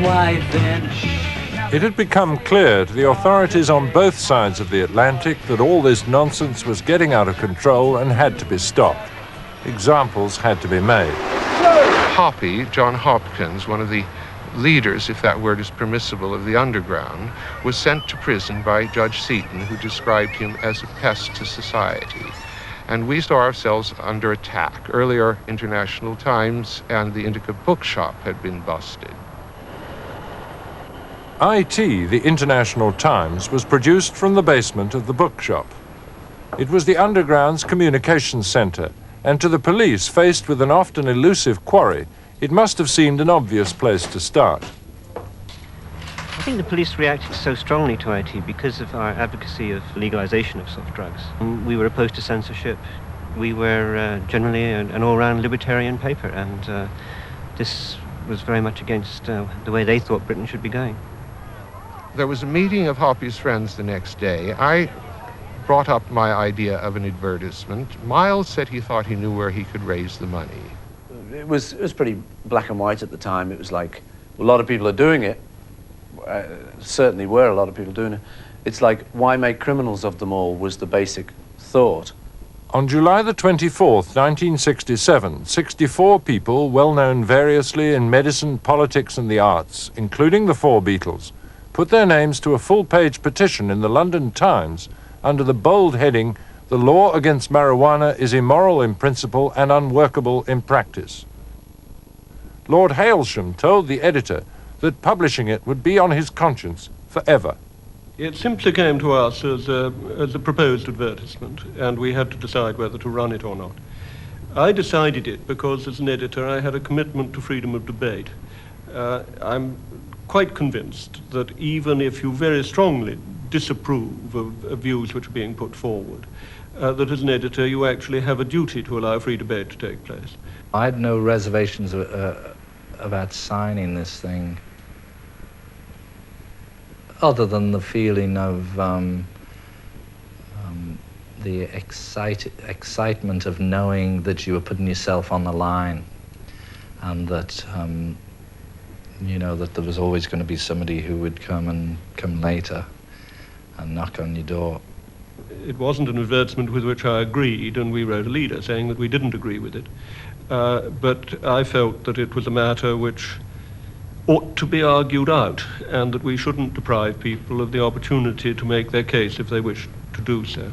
why then. It had become clear to the authorities on both sides of the Atlantic that all this nonsense was getting out of control and had to be stopped. Examples had to be made. Hoppy, John Hopkins, one of the leaders, if that word is permissible, of the underground, was sent to prison by Judge Seaton, who described him as a pest to society. And we saw ourselves under attack. Earlier, International Times and the Indica Bookshop had been busted. IT, the International Times, was produced from the basement of the bookshop. It was the underground's communications centre, and to the police, faced with an often elusive quarry, it must have seemed an obvious place to start. I think the police reacted so strongly to IT because of our advocacy of legalization of soft drugs. We were opposed to censorship. We were generally an all-round libertarian paper, and this was very much against the way they thought Britain should be going. There was a meeting of Hoppy's friends the next day. I brought up my idea of an advertisement. Miles said he thought he knew where he could raise the money. It was pretty black and white at the time. It was like, a lot of people are doing it. Certainly were a lot of people doing it. It's like, why make criminals of them all was the basic thought. On July the 24th, 1967, 64 people, well known variously in medicine, politics and the arts, including the four Beatles, put their names to a full-page petition in the London Times under the bold heading, "The law against marijuana is immoral in principle and unworkable in practice." Lord Hailsham told the editor that publishing it would be on his conscience forever. It simply came to us as a proposed advertisement, and we had to decide whether to run it or not. I decided it because, as an editor, I had a commitment to freedom of debate. I'm quite convinced that even if you very strongly disapprove of views which are being put forward, that as an editor you actually have a duty to allow free debate to take place. I had no reservations about signing this thing, other than the feeling of the excitement of knowing that you were putting yourself on the line, and that you know, that there was always going to be somebody who would come later and knock on your door. It wasn't an advertisement with which I agreed, and we wrote a leader saying that we didn't agree with it. But I felt that it was a matter which ought to be argued out, and that we shouldn't deprive people of the opportunity to make their case if they wished to do so.